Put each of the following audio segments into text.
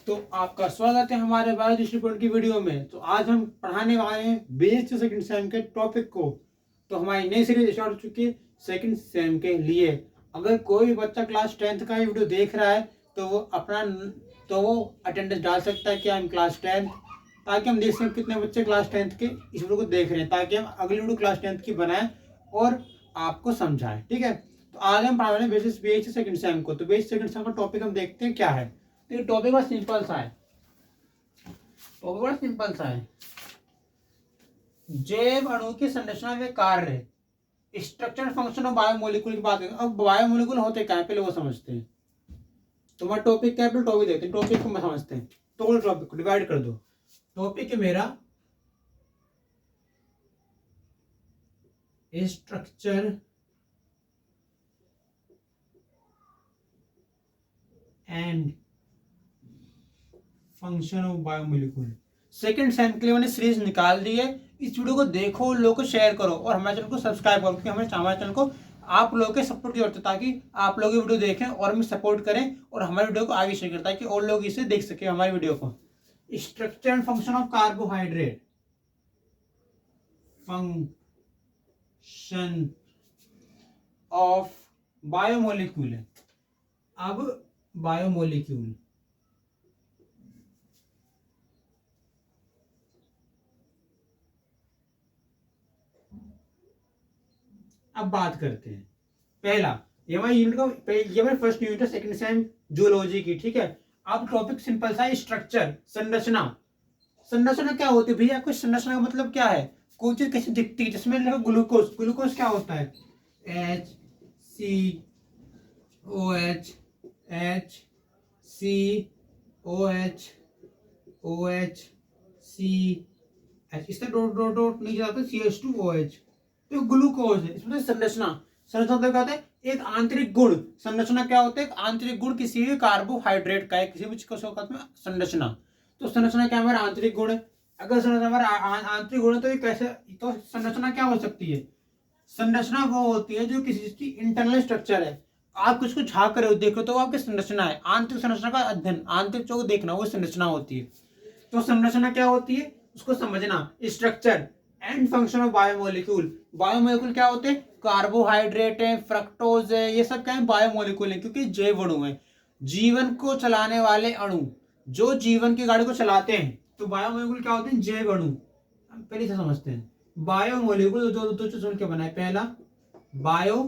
तो आपका स्वागत है हमारे बायो दृष्टिकोण की वीडियो में। तो आज हम पढ़ाने वाले हैं बेस सेकंड सेम के टॉपिक को। तो हमारी नई सीरीज स्टार्ट हो चुकी है सेकंड सेम के लिए। अगर कोई भी बच्चा क्लास 10th का ये वीडियो देख रहा है तो वो अटेंडेंस डाल सकता है कि आई एम क्लास 10th, ताकि हम देख सकें कितने बच्चे क्लास 10th के इस वीडियो को देख रहे हैं, ताकि हम अगली वीडियो क्लास 10th की बनाएं और आपको समझाएं। ठीक है, तो आज हम पढ़ाने बेसिस बेस सेकंड सेम को। तो बेस सेकंड सेम का टॉपिक हम देखते हैं क्या है। तो ये टॉपिक बड़ा सिंपल सा है, जैव अणु की संरचना व कार्य, स्ट्रक्चर फंक्शन ऑफ बायोमोलिक्यूल की बात करें। अब बायोमोलिक्यूल होते क्या है पहले वो समझते हैं। तुम्हारा टॉपिक क्या है, पहले टॉपिक देखते हैं, टॉपिक को समझते हैं। तो टॉपिक को डिवाइड कर दो। टॉपिक है मेरा structure and function of biomolecule. Second same के लिए मैंने सीरीज निकाल दी है। इस वीडियो को देखो, लोगों को शेयर करो और हमारे चैनल को सब्सक्राइब करो, क्योंकि हमारे चैनल को आप लोगों के सपोर्ट की जरूरत है, ताकि आप लोग ये वीडियो देखें और हमें सपोर्ट करें और हमारे वीडियो को आगे शेयर करें, ताकि और लोग इसे देख सके हमारी वीडियो को। Structure and function of carbohydrate, function of biomolecule है। अब बायोमोलिक्यूल, अब बात करते हैं पहला, ये हमारे यूनिट का ये हमारे फर्स्ट यूनिट है सेकंड सेम जूलॉजी की। ठीक है, अब टॉपिक सिंपल सा है, स्ट्रक्चर, संरचना। संरचना क्या होती है भैया? कोई संरचना का मतलब क्या है? कोई चीज कैसे दिखती है, जिसमें लिखा ग्लूकोज। ग्लूकोज क्या होता है? HCOH, इससे डॉट डॉट डॉट नहीं जाता, CH2OH। तो ग्लूकोज है, इसमें संरचना। संरचना मतलब क्या होता है? एक आंतरिक गुण। संरचना क्या होता है? एक आंतरिक गुण किसी भी कार्बोहाइड्रेट का है, किसी भी चीज का संरचना। तो संरचना क्या हमारा आंतरिक गुण है। अगर संरचना हमारा आंतरिक गुण है तो ये कैसे, तो संरचना क्या हो सकती है? संरचना वो होती है जो किसी चीज की इंटरनल स्ट्रक्चर है। आप कुछ को झांक रहे हो, देखो तो आपकी संरचना है। आंतरिक संरचना का अध्ययन, आंतरिक जो देखना, वो संरचना होती है। तो संरचना क्या होती है उसको समझना। Structure and function of biomolecule. Biomolecule क्या होते हैं? कार्बोहाइड्रेट है, फ्रक्टोज है, ये सब क्या है? बायोमोलिक्यूल है, क्योंकि जैव अणु है, जीवन को चलाने वाले अणु, जो जीवन की गाड़ी को चलाते हैं। तो बायोमोलिक्यूल क्या होते हैं? जैव अणु। पहले से समझते हैं। बायोमोलिक्यूल दो दो चीज के बना है। पहला bio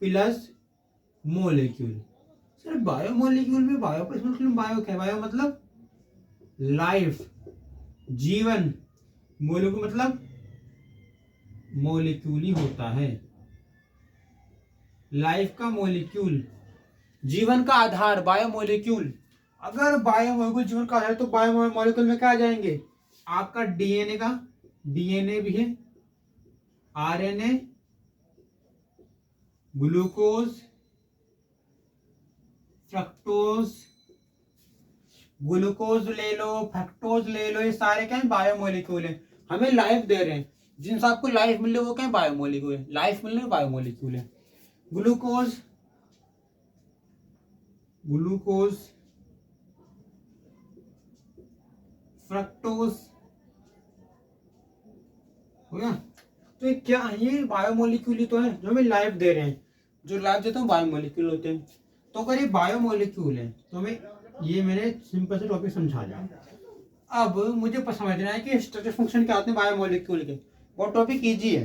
plus molecule. Sir biomolecule में बायो प्लस मोलिक्यूल, बायो क्या है? बायो मतलब लाइफ, जीवन। मोलिक्यूल मतलब मोलिक्यूल ही होता है, लाइफ का मोलिक्यूल, जीवन का आधार बायोमोलिक्यूल। अगर बायोमोलिक्यूल जीवन का आधार है तो बायोमोलिक्यूल में क्या आ जाएंगे? आपका डीएनए का, डीएनए भी है, आरएनए, ग्लूकोज, फ्रक्टोज, ग्लूकोज ले लो, फ्रक्टोज ले लो, ये सारे क्या है? बायोमोलिक्यूल है, हमें लाइफ दे रहे हैं। जिनसे आपको लाइफ मिल रही है वो क्या है? बायोमोलिक्यूल है। लाइफ मिल रही है, बायोमोलिक्यूल है। ग्लूकोज, ग्लूकोज, फ्रक्टोज हो गया। तो ये क्या है? ये बायोमोलिक्यूल ही तो है जो हमें लाइफ दे रहे हैं। जो लाइफ देते हैं बायोमोलिक्यूल होते हैं। तो अगर ये बायोमोलिक्यूल है तो हमें, ये मैंने सिंपल से टॉपिक समझा दिया। अब मुझे समझना है कि स्ट्रक्चर फंक्शन क्या होते हैं बायोमोलिक्यूल के। वो टॉपिक इजी है।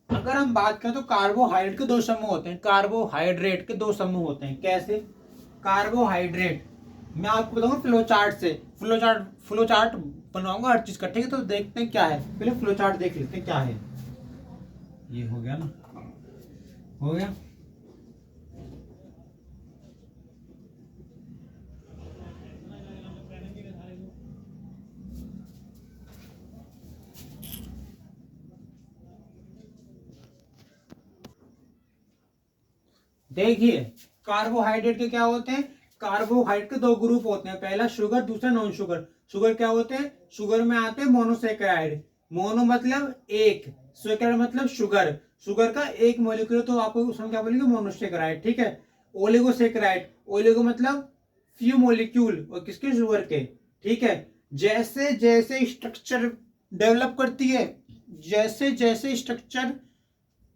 अगर हम बात करें तो कार्बोहाइड्रेट के दो समूह होते हैं। कार्बोहाइड्रेट के दो समूह होते हैं। कैसे? कार्बोहाइड्रेट मैं आपको बताऊंगा फ्लो चार्ट से। फ्लो चार्ट बनाऊंगा हर चीज का। ठीक है, तो देखते हैं क्या है। पहले फ्लो चार्ट देख लेते हैं क्या है। ये हो गया ना, हो गया। देखिए कार्बोहाइड्रेट के क्या होते हैं, कार्बोहाइड्रेट के दो ग्रुप होते हैं, पहला शुगर, दूसरा नॉन शुगर। शुगर क्या होते हैं, शुगर में आते हैं मोनोसेकेराइड, मोनो मतलब एक, सेकेराइड मतलब शुगर, शुगर का एक मॉलिक्यूल, तो आपको उसमें क्या बोलेंगे, मोनोसेकेराइड, ठीक है। ओलिगोसेकेराइड, ओलिगो मतलब फ्यू मॉलिक्यूल, और किसके, शुगर के, ठीक है। जैसे जैसे स्ट्रक्चर डेवलप करती है, जैसे जैसे स्ट्रक्चर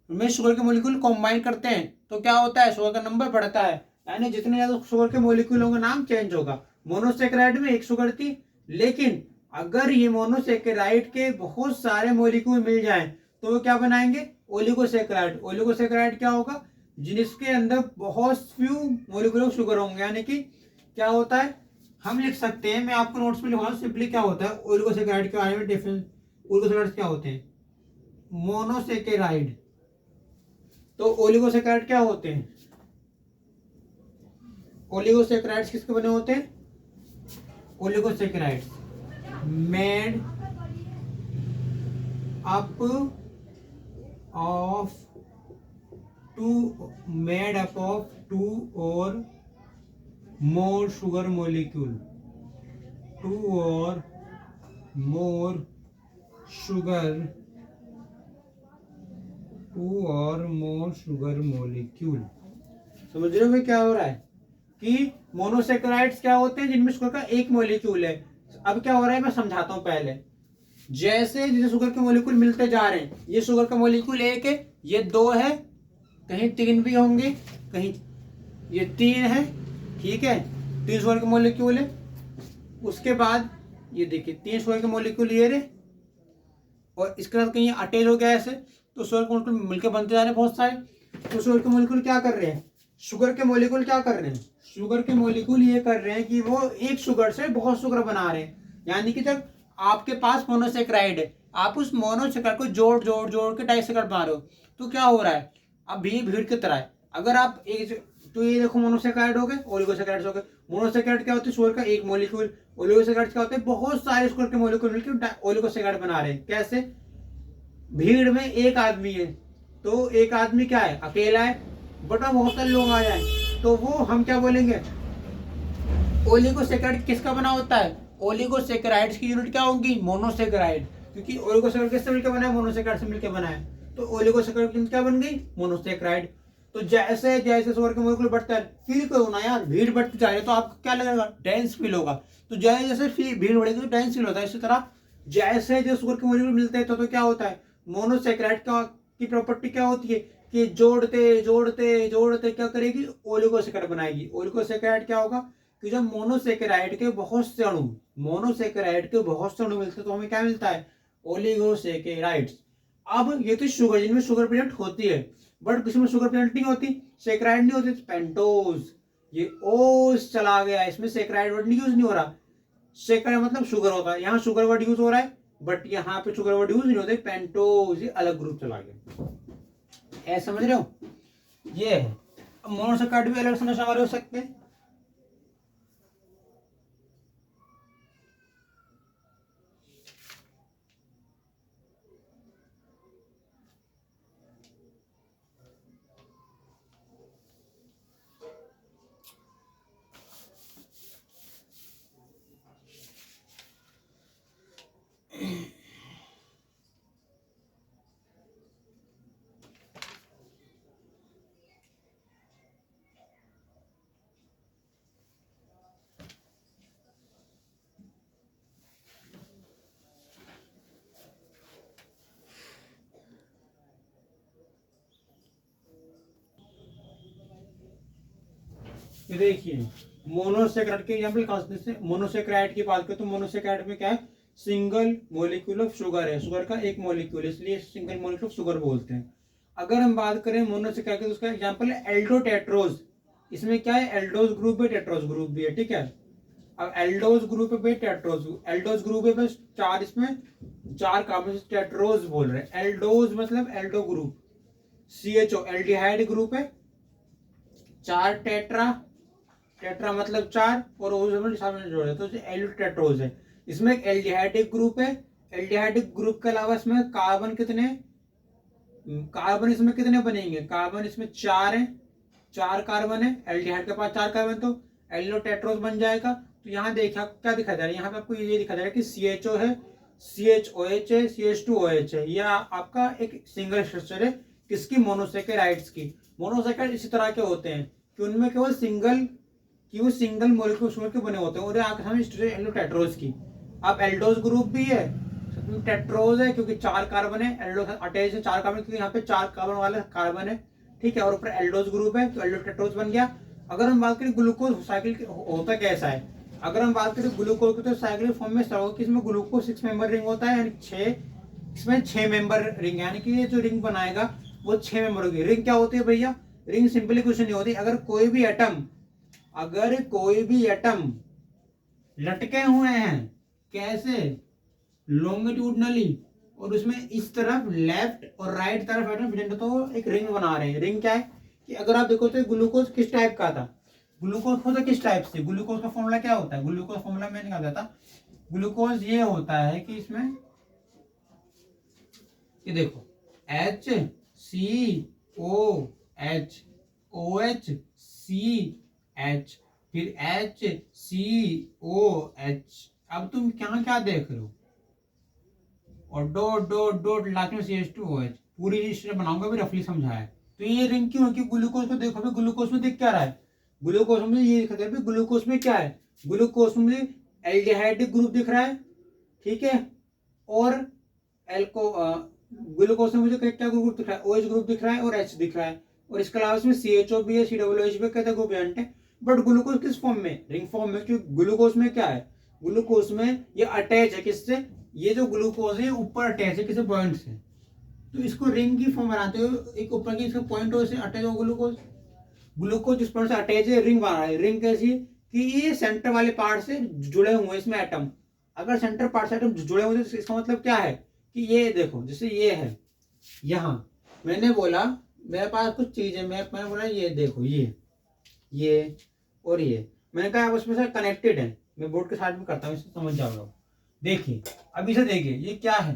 में शुगर के मॉलिक्यूल कॉम्बाइन करते हैं तो क्या होता है, शुगर का नंबर बढ़ता है, यानी जितने ज्यादा शुगर के मॉलिक्यूल होंगे नाम चेंज होगा। मोनोसेकेराइड में एक शुगर थी, लेकिन अगर ये मोनोसेकेराइड के बहुत सारे मॉलिक्यूल मिल जाएं तो वो क्या बनाएंगे, ओलिगोसेकेराइड। ओलिगोसेकेराइड क्या होगा, जिसके अंदर बहुत फ्यू मॉलिक्यूल ऑफ शुगर होंगे, यानी कि क्या होता है, हम लिख सकते हैं, मैं आपको नोट्स में लिखवाऊं सिंपली, क्या होता है ओलिगोसेकेराइड के बारे में डिफरेंस। ओलिगोसेकेराइड क्या होते हैं, मोनोसेकेराइड, तो ओलिगोसेकेराइड क्या होते हैं, ओलिगोसेकेराइड्स किसके बने होते हैं, oligosaccharides made up of two और मोर शुगर मॉलिक्यूल, टू और मोर शुगर, टू और मोर शुगर मॉलिक्यूल। समझ रहे हो भाई क्या हो रहा है, कि मोनोसेकेराइड्स क्या होते हैं, जिनमें शुगर का एक मॉलिक्यूल है। अब क्या हो रहा है, मैं समझाता हूं पहले। जैसे जैसे शुगर के मॉलिक्यूल मिलते जा रहे हैं, ये शुगर का मॉलिक्यूल एक है, ये दो है, कहीं तीन भी होंगे, कहीं ये तीन है, ठीक है, तीन शुगर के मॉलिक्यूल है। उसके बाद ये देखिए तीन शुगर के मॉलिक्यूल ये रहे, और इसके साथ कहीं अटैच हो गया ऐसे, तो शुगर के मॉलिक्यूल मिलकर बनते जा रहे हैं बहुत सारे। तो शुगर के मॉलिक्यूल क्या कर रहे हैं, शुगर के मॉलिक्यूल क्या कर रहे हैं, शुगर के मॉलिक्यूल ये कर रहे हैं कि वो एक शुगर से बहुत शुगर बना रहे हैं। यानी कि जब आपके पास मोनोसेकेराइड है, आप उस मोनोसेकेराइड को जोड़ जोड़ जोड़ के डाइसेकेराइड बना रहे हो, तो क्या हो रहा है, अब ये भीड़ की तरह है। अगर आप एक, तो ये देखो मोनोसेकेराइड हो गए, ओलिगोसेकेराइड हो गए। मोनोसेकेराइड क्या होते हैं, शुगर का एक मॉलिक्यूल, ओलिगोसेकेराइड क्या होते हैं, बहुत सारे शुगर के मॉलिक्यूल मिलकर ओलिगोसेकेराइड बना रहे हैं। कैसे, भीड़ में एक आदमी है, तो एक आदमी क्या है, अकेला है, बट बहुत सारे लोग आ जाए तो वो हम क्या बोलेंगे, ओलिगोसेकेराइड किसका बना होता है, ओलिगोसेकेराइड्स की यूनिट क्या होगी, मोनोसेकेराइड, क्योंकि ओलिगोसेकेराइड किससे मिलकर बना है, मोनोसेकेराइड से मिलकर बना है, तो ओलिगोसेकेराइड की यूनिट क्या बन गई, मोनोसेकेराइड। तो जैसे जैसे शुगर के मॉलिक्यूल बढ़ता है, फील करो ना यार, भीड़ बढ़ती जा रही है तो आपको क्या लगेगा, डेंस फील होगा। तो जैसे जैसे भीड़ बढ़ेगी तो डेंस फील होता है। इसी तरह जैसे जो शुगर के मॉलिक्यूल मिलते हैं तो क्या होता है, मोनोसेकेराइड का की प्रॉपर्टी क्या होती है, कि जोड़ते जोड़ते जोड़ते क्या करेगी, ओलिगोसेकेराइड बनाएगी। ओलिगोसेकेराइड क्या होगा, कि जब मोनोसेकेराइड के बहुत से अणु, मोनोसेकेराइड के बहुत से अणु मिलते हैं तो हमें क्या मिलता है, ओलिगोसेकेराइड्स। अब ये तो शुगर, जिनमें शुगर प्रेजेंट होती है, बट किसी में शुगर प्रेजेंट नहीं होती, सेकेराइड नहीं होती, पेंटोज, ये ओस चला गया, इसमें सेकेराइड वर्ड यूज नहीं हो रहा। सेकेराइड मतलब शुगर होता है, यहाँ शुगर वर्ड यूज हो रहा है, बट यहाँ पे शुगर वर्ड यूज नहीं होते, पेंटोज ये अलग ग्रुप चला गया। ऐसा समझ रहे हो, ये है। अब मोनोसेकेराइड भी अलग समझ हमारे हो सकते हैं। ये देखिए मोनोसेकेराइड के एग्जांपल, मोनोसेकेराइड की बात करें तो मोनोसेकेराइड में क्या है, सिंगल मॉलिक्यूल ऑफ शुगर है, शुगर का एक मॉलिक्यूल, इसलिए सिंगल मॉलिक्यूल ऑफ शुगर बोलते हैं। अगर हम बात करें मोनोसेकेराइड की तो उसका एग्जांपल है एल्डोटेट्रोज। इसमें क्या है, एल्डोज ग्रुप भी, टेट्रोज ग्रुप भी है, ठीक है। अब एल्डोज ग्रुप पे टेट्रोज, एल्डोज ग्रुप है बस चार, इसमें चार कार्बन, टेट्रोज बोल रहे हैं। एल्डोज मतलब Aldo group, CHO aldehyde group है, चार टेट्रा, टेट्रा मतलब चार, और जोड़े तो एल्यूटेट्रोज है। इसमें एक एल्डिहाइडिक ग्रुप है, एल्डिहाइडिक ग्रुप के अलावा इसमें कार्बन कितने, कार्बन इसमें कितने बनेंगे, कार्बन इसमें चार है, 4 कार्बन है, एल्डिहाइड के पास 4 कार्बन, तो एल्डिनो टेट्रोस बन जाएगा। तो यहाँ देखिए आपको क्या दिखाई दे रहा है, यहाँ पे आपको ये दिखाई दे रहा है कि CHO है, CHOH है, CH2OH है। यह आपका एक सिंगल स्ट्रक्चर है किसकी, मोनोसेकेराइड्स की। मोनोसेकेराइड इसी तरह के होते हैं कि उनमें केवल सिंगल मॉलिक्यूल के बने होते हैं, और यहाँ हम स्ट्रक्चर एल्डिनो टेट्रोस की। अब एल्डोज ग्रुप भी है, टेट्रोज है क्योंकि 4 कार्बन है, एल्डोज अटैच है 4 कार्बन, क्योंकि यहाँ पे 4 कार्बन वाला कार्बन है, ठीक है, और ऊपर एल्डोज ग्रुप है तो एल्डो टेट्रोज बन गया। अगर हम बात करें ग्लूकोज साइकिल होता कैसा है, अगर हम बात करें ग्लूकोज की तो साइक्लिक फॉर्म में कि इसमें ग्लूकोज 6 मेंबर रिंग होता है, यानी 6, इसमें 6 मेंबर रिंग, यानी कि ये जो रिंग बनाएगा वो 6 मेंबर होगी। रिंग क्या होती है भैया, रिंग सिंपली कुछ नहीं होती, अगर कोई भी एटम लटके हुए हैं, कैसे, लॉन्गिट्यूडनली, और उसमें इस तरफ लेफ्ट और राइट तरफ एटम तो एक रिंग बना रहे हैं। रिंग क्या है कि अगर आप देखो तो ग्लूकोज किस टाइप का था, ग्लूकोज होता किस टाइप से, ग्लूकोज का फॉर्मूला क्या होता है, ग्लूकोज फॉर्मूला मैंने निकाला था, ग्लूकोज ये होता है कि इसमें ये देखो HCOH, OH CH, फिर HCOH। अब तुम क्या क्या देख रहे हो, और डॉट डॉट डॉट लास्ट में CH2OH। पूरी लिस्ट बनाऊंगा भी, रफली समझाया। तो ये रिंग क्यों है कि ग्लूकोज को देखो, ग्लूकोज में दिख क्या रहा है, ग्लूकोज में ये दिखा है, ग्लूकोज में क्या है, ग्लूकोज में एल्डिहाइड ग्रुप दिख रहा है, ठीक है, और ग्लूकोज में मुझे क्या ग्रुप दिख रहा है, OH ग्रुप दिख रहा है और H दिख रहा है, और इसके अलावा इसमें CHO भी है, COOH भी, कहते ग्रुप है। बट ग्लूकोज किस फॉर्म में, रिंग फॉर्म में, क्योंकि ग्लूकोज में क्या है, ग्लूकोज में ये अटैच है किससे, ये जो ग्लूकोज है ऊपर अटैच है किसी पॉइंट से, तो इसको रिंग की फॉर्म बनाते हो, एक ऊपर की इसका पॉइंट से अटैच हो ग्लूकोज जिस पॉइंट से अटैच है रिंग बना रहा है। रिंग कैसी है कि ये सेंटर वाले पार्ट से जुड़े हुए हैं इसमें एटम, अगर सेंटर पार्ट से एटम जुड़े हुए हैं तो इसका मतलब क्या है कि ये देखो, जैसे ये है, यहाँ मैंने बोला मेरे पास कुछ चीज है, मैंने बोला ये देखो, ये और ये, मैंने कहा उसमें से कनेक्टेड है, मैं बोर्ड के साथ में करता हूँ, इसे समझ जाओगे। देखिए अब इसे देखिए, ये क्या है,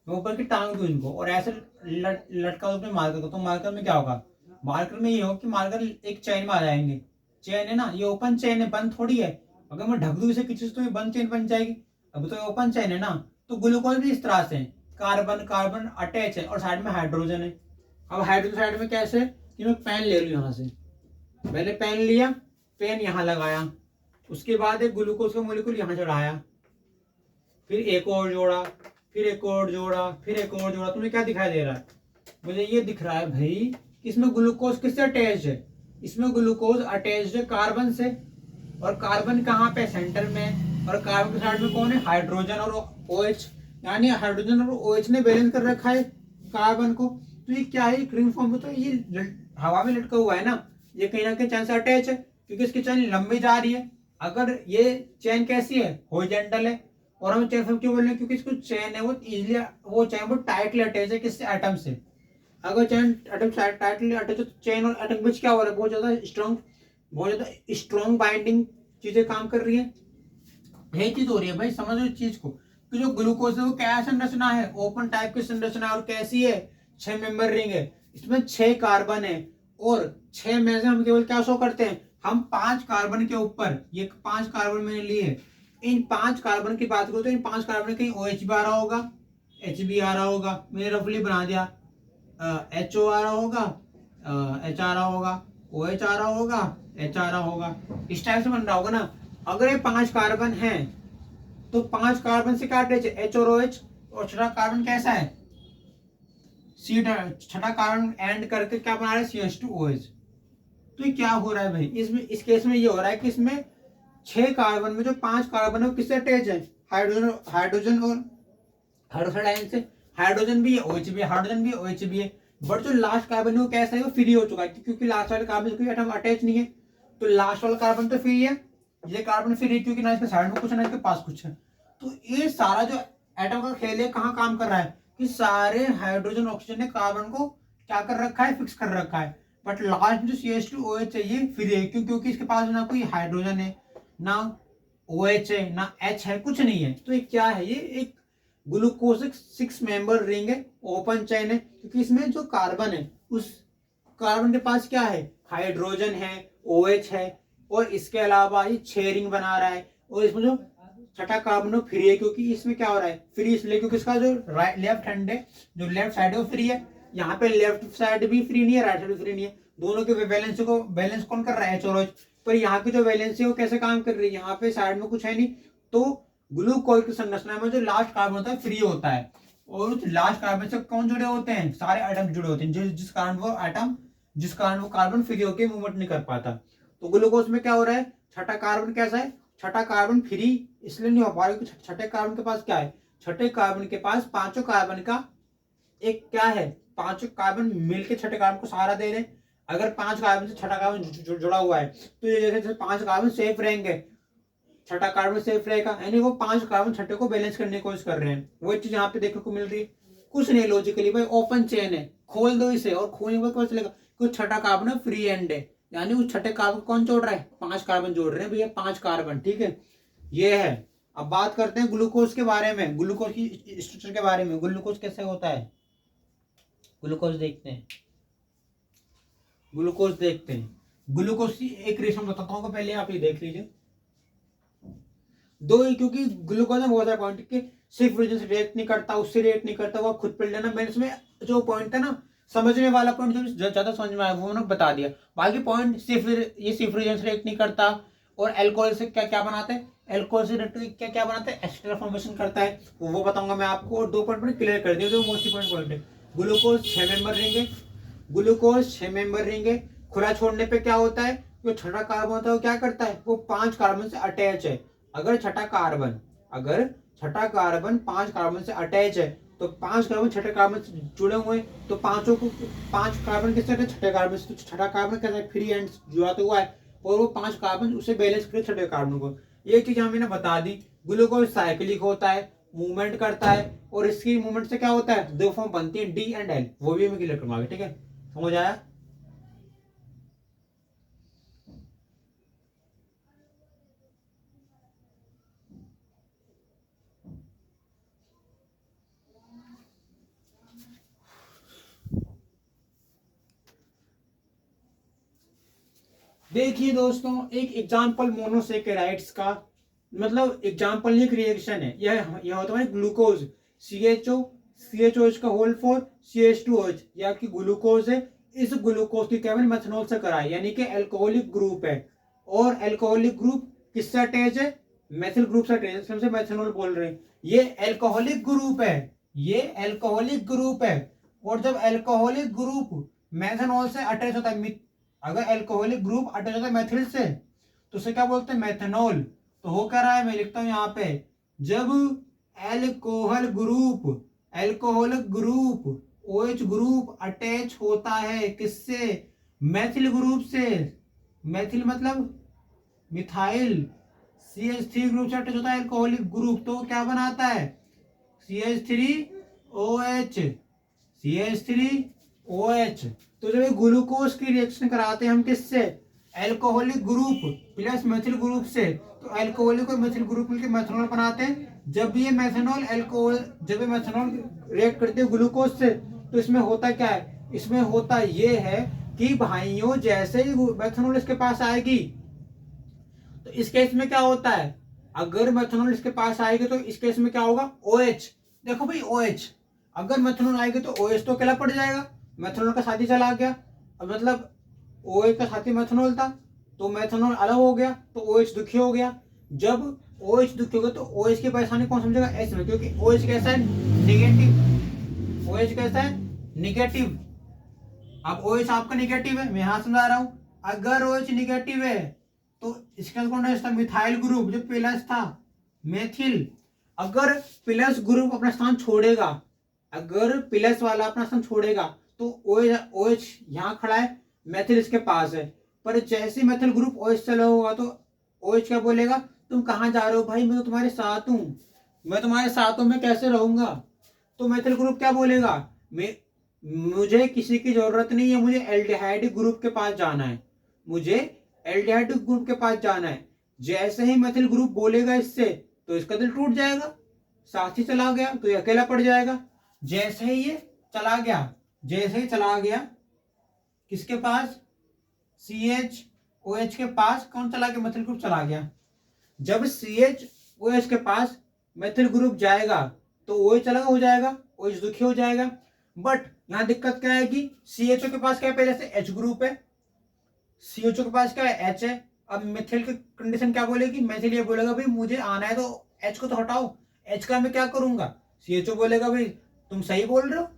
मैं ऊपर की टांग दूं इनको और ऐसे लटका उसमें मार्कर को, तो मार्कर में क्या होगा, मार्कर में ये हो कि मार्कर एक चेन में आ जाएंगे, चेन है ना, ये ओपन चेन है, बंद थोड़ी है, अगर मैं ढक दूं इसे किसी से तो ये बंद चेन बन जाएगी, अब तो ये ओपन चेन है ना। तो ग्लूकोज भी इस तरह से कार्बन कार्बन अटैच है और साइड में हाइड्रोजन है। अब हाइड्रोजन साइड में कैसे कि मैं पेन ले लूं, यहाँ से मैंने पेन लिया, पेन यहाँ लगाया, उसके बाद एक ग्लूकोज का मोलिक्यूल यहाँ चढ़ाया, फिर एक और जोड़ा, फिर एक और जोड़ा, फिर एक और जोड़ा, तुम्हें क्या दिखाई दे रहा है, मुझे ये दिख रहा है भाई इसमें ग्लूकोज किससे अटैच्ड है, इसमें ग्लूकोज अटैच्ड है कार्बन से, और कार्बन कहाँ पे, सेंटर में, और कार्बन के साइड में कौन है, हाइड्रोजन और OH, यानी हाइड्रोजन और OH ने बैलेंस कर रखा है कार्बन को। तो ये क्या है, रिंग फॉर्म में, तो ये हवा में लटका हुआ है ना, ये कहीं ना कहीं चैन से अटैच है क्योंकि इसकी चैन लंबी जा रही है। अगर ये चैन कैसी है, हॉरिजॉन्टल है, और हम चैन क्यों बोल रहे हैं, क्योंकि इसको चैन है वो इजीली, वो चैन वो टाइटली अटैच है किससे, एटम से। अगर चैन एटम टाइटली अटैच है तो चैन और एटम के बीच क्या हो रहा है, बहुत ज्यादा स्ट्रॉन्ग बाइंडिंग चीजें काम कर रही है, यही चीज हो रही है भाई, समझो इस चीज को कि जो ग्लूकोज है वो क्या संरचना है, ओपन टाइप की संरचना है, और कैसी है, 6 मेंबर रिंग है, इसमें 6 कार्बन है, और 6 में से हम केवल क्या शो करते हैं, हम 5 कार्बन के ऊपर, ये 5 कार्बन मैंने लिए, इन 5 कार्बन की बात करो तो इन 5 कार्बन कहीं OH भी आ रहा होगा, H भी आ रहा होगा, मैंने रफली बना दिया, HO आ रहा होगा, H आ रहा होगा, OH आ रहा होगा, H आ रहा होगा, इस टाइप से बन रहा होगा ना। अगर ये 5 कार्बन है तो 5 कार्बन से क्या अटैच है, H और OH, और छठा कार्बन कैसा है, छठा कार्बन एंड करके क्या बना रहे हैं, CH2OH। तो ये क्या हो रहा है भाई, इसमें इस केस में ये हो रहा है कि इसमें 6 कार्बन में जो 5 कार्बन है वो किससे अटैच है, हाइड्रोजन और हाइड्रोक्साइड आयन से, हाइड्रोजन भी है, OH भी है, हाइड्रोजन भी है, OH भी है। बट जो लास्ट कार्बन है वो कैसा है, वो फ्री हो चुका है, क्योंकि लास्ट वाले कार्बन से कोई एटम अटैच नहीं है, तो लास्ट वाला कार्बन तो फ्री है, ये कार्बन फ्री है क्योंकि ना इसके साइड में कुछ है ना इसके पास कुछ है। तो ये सारा जो एटम का खेल है कहाँ काम कर रहा है कि सारे हाइड्रोजन ऑक्सीजन ने कार्बन को क्या कर रखा है, फिक्स कर रखा है। बट लास्ट जो CH2OH चाहिए फ्री है, क्योंकि इसके पास ना कोई हाइड्रोजन है, ना OH है, ना H है, कुछ नहीं है। तो ये क्या है, ये एक ग्लूकोसिक 6 मेंबर रिंग है, ओपन चेन है, क्योंकि इसमें जो कार्बन है उस कार्बन के पास क्या है, हाइड्रोजन है, OH है, और इसके अलावा ये 6 रिंग बना रहा है। और इसमें जो छठा कार्बन फ्री है, क्योंकि इसमें क्या हो रहा है, फ्री इसलिए क्योंकि इसका जो लेफ्ट हैंड है, जो लेफ्ट साइड है वो फ्री है। यहाँ पे लेफ्ट साइड भी फ्री नहीं है, राइट साइड भी फ्री नहीं है, दोनों के बैलेंस कौन कर रहा है, एच और OH। पर यहाँ की जो वैलेंसी है वो कैसे काम कर रही है, यहाँ पे साइड में कुछ है नहीं, तो ग्लूकोज की संरचना में जो लास्ट कार्बन होता है फ्री होता है, और उस लास्ट कार्बन से कौन जुड़े होते हैं, सारे एटम जुड़े होते हैं, जिस कारण वो कार्बन फ्री होकर मूवमेंट नहीं कर पाता। तो ग्लूकोज में क्या हो रहा है, छठा कार्बन कैसा है, छठा कार्बन फ्री इसलिए नहीं हो पा रहा क्योंकि छठे कार्बन के पास क्या है, छठे कार्बन के पास पांचों कार्बन का एक क्या है, पांचों कार्बन मिलकर छठे कार्बन को सहारा दे रहे हैं। अगर 5 कार्बन से छठा कार्बन जुड़ा हुआ है तो ये जैसे 5 कार्बन सेफ रहेंगे, छठा कार्बन सेफ रहेगा, यानी वो 5 कार्बन छठे को बैलेंस करने की कोशिश कर रहे हैं। वो चीज यहाँ पे देखने को मिल रही है। कुछ नहीं, लॉजिकली भाई ओपन चेन है, खोल दो इसे, और खोलने के बाद पता चलेगा कि छठा कार्बन फ्री एंड है, यानी उस छठे कार्बन कौन जोड़ रहा है, 5 कार्बन जोड़ रहे हैं भैया, 5 कार्बन, ठीक है, ये है। अब बात करते हैं ग्लूकोज के बारे में, ग्लूकोज की स्ट्रक्चर के बारे में, ग्लूकोज कैसे होता है, ग्लूकोज देखते हैं, ग्लूकोज देखते हैं। ग्लूकोज की एक रिएक्शन बताता हूँ, पहले आप ये देख लीजिए, दो ही, क्योंकि ग्लूकोज में बहुत सारे पॉइंट के सिर्फ रीजन से रिएक्ट नहीं करता, उससे रिएक्ट नहीं करता, वो खुद पढ़ लेना। मैंने इसमें जो पॉइंट है ना, समझने वाला पॉइंट जो ज्यादा समझ में आया वो मैंने बता दिया, बाकी पॉइंट सिर्फ रीजन से रिएक्ट नहीं करता, और एल्कोहल से क्या क्या बनाते हैं, एल्कोहल से क्या क्या बनाते हैं, एस्टर फॉर्मेशन करता है, वो बताऊंगा मैं आपको। और 2 पॉइंट क्लियर कर दिया जो मोस्ट इंपोर्टेंट पॉइंट है। ग्लूकोज 6 मेंबर रहेंगे, ग्लूकोज 6 मेंबर रहेंगे। खुला छोड़ने पे क्या होता है, जो छठा कार्बन होता है वो क्या करता है, वो 5 कार्बन से अटैच है। अगर छठा कार्बन 5 कार्बन से अटैच है, तो 5 कार्बन छठे कार्बन से जुड़े हुए हैं, तो पांचों को 5 कार्बन किससे छठे कार्बन से, तो छठा कार्बन कैसा फ्री एंड जुड़ा हुआ है, और वो 5 कार्बन उसे बैलेंस करे छठे कार्बन को। ये चीज हमने बता दी। ग्लूकोज साइक्लिक होता है, मूवमेंट करता है, और इसकी मूवमेंट से क्या होता है, 2 फॉर्म बनती है, डी एंड एल, वो भी हमें क्लियर करवाएंगे, ठीक है, समझ आया। देखिए दोस्तों, एक एग्जांपल मोनोसेकेराइड्स का, मतलब एग्जांपल एक रिएक्शन है, यह होता है ग्लूकोज CHOH का होल फॉर CH2OH, यह आपकी ग्लूकोज है। इस ग्लूकोज की केवल मेथनॉल से कराए, यानी कि एल्कोहलिक ग्रुप है, और एल्कोहलिक ग्रुप किससे अटैच है, मेथिल ग्रुप से अटैच है, हमसे मेथनॉल बोल रहे हैं, ये एल्कोहलिक ग्रुप है, ये एल्कोहलिक ग्रुप है। और जब एल्कोहलिक ग्रुप मेथनॉल से अटैच होता है, अगर एल्कोहलिक ग्रुप अटैच होता है मेथिल से, तो उसे क्या बोलते हैं, मेथनॉल। तो हो क्या रहा है, मैं लिखता हूं यहाँ पे, जब alcoholic group OH group attach होता है किससे, मेथिल ग्रुप से, मेथिल मतलब मिथाइल, CH3 ग्रुप से अटैच होता है एल्कोहलिक ग्रुप, तो क्या बनाता है, CH3OH, CH3OH। तो जब ग्लूकोज की रिएक्शन कराते हैं हम किससे, alcoholic group plus methyl group से, तो एल्कोहलिक और मेथिल ग्रुप मिलकर मेथनॉल बनाते हैं। जब ये मेथनॉल रिएक्ट करते हैं ग्लूकोज से, तो इसमें होता क्या है, इसमें होता ये है कि भाइयों जैसे ही मेथनॉल इसके पास आएगी, तो इस केस में क्या होता है, अगर मेथनॉल इसके पास आएगी तो इस केस में क्या होगा, OH। देखो भाई OH, अगर मेथनॉल आएगी तो OH तो अकेला पड़ जाएगा, मेथनॉल का साथी चला गया, मतलब OH का साथी मेथनॉल था, तो मेथनॉल अलग हो गया, तो OH दुखी हो गया। जब OH दुखी हो गया तो OH की परेशानी कौन समझेगा, S में, क्योंकि OH कैसा है, निगेटिव, OH कैसा है, निगेटिव। अब OH आपका निगेटिव है, मैं यहां समझा रहा हूं, अगर OH निगेटिव है तो इसका कौन था, मिथाइल ग्रुप जो प्लस था, मेथिल। अगर प्लस ग्रुप अपना स्थान छोड़ेगा, अगर प्लस वाला अपना स्थान छोड़ेगा, तो OH यहां खड़ा है, मेथिल इसके पास है, पर जैसे मेथिल ग्रुप OH चला होगा तो OH क्या बोलेगा, तुम कहां जा रहे हो भाई, मैं तो तुम्हारे साथ हूं, मैं तुम्हारे साथ हूं, मैं कैसे रहूंगा। तो मेथिल ग्रुप क्या बोलेगा, मुझे किसी की जरूरत नहीं है, मुझे एल्डिहाइड ग्रुप के पास जाना है, मुझे एल्डिहाइड ग्रुप के पास जाना है। जैसे ही मेथिल ग्रुप बोलेगा इससे, तो इसका दिल टूट जाएगा, साथी चला गया तो ये अकेला पड़ जाएगा। जैसे ही ये चला गया, जैसे ही चला गया किसके पास, CHOH के पास कौन चला गया, मेथिल ग्रुप चला गया। जब CHOH के पास मेथिल ग्रुप जाएगा तो OH अलग हो जाएगा, OH दुखी हो जाएगा। बट यहाँ दिक्कत क्या आएगी, CHO के पास क्या है, पहले से H ग्रुप है, CHO के पास क्या है, H है। अब मिथिल की कंडीशन क्या बोलेगी, मेथिल ये बोलेगा भाई मुझे आना है तो H को तो हटाओ, H का मैं क्या करूंगा। CHO बोलेगा भाई तुम सही बोल रहे हो,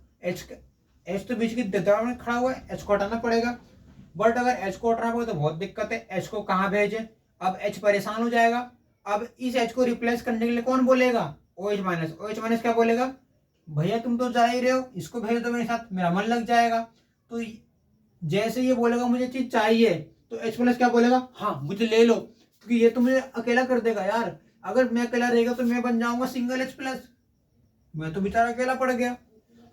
H तो बीच की दीवार में खड़ा हुआ है, H को हटाना पड़ेगा। बट अगर H को हटाना पड़ेगा तो बहुत दिक्कत है, H को कहाँ भेजे। अब H परेशान हो जाएगा। अब इस H को रिप्लेस करने के लिए कौन बोलेगा, OH- क्या बोलेगा, भैया तुम तो जा ही रहे हो, इसको भेज दो मेरे साथ, मेरा मन लग जाएगा। तो जैसे ये बोलेगा मुझे चीज चाहिए तो H+ क्या बोलेगा, हाँ मुझे ले लो, क्योंकि ये तो मुझे अकेला कर देगा यार। अगर मैं अकेला रहेगा तो मैं बन जाऊंगा सिंगल H+, मैं तो बेचारा अकेला पड़ गया।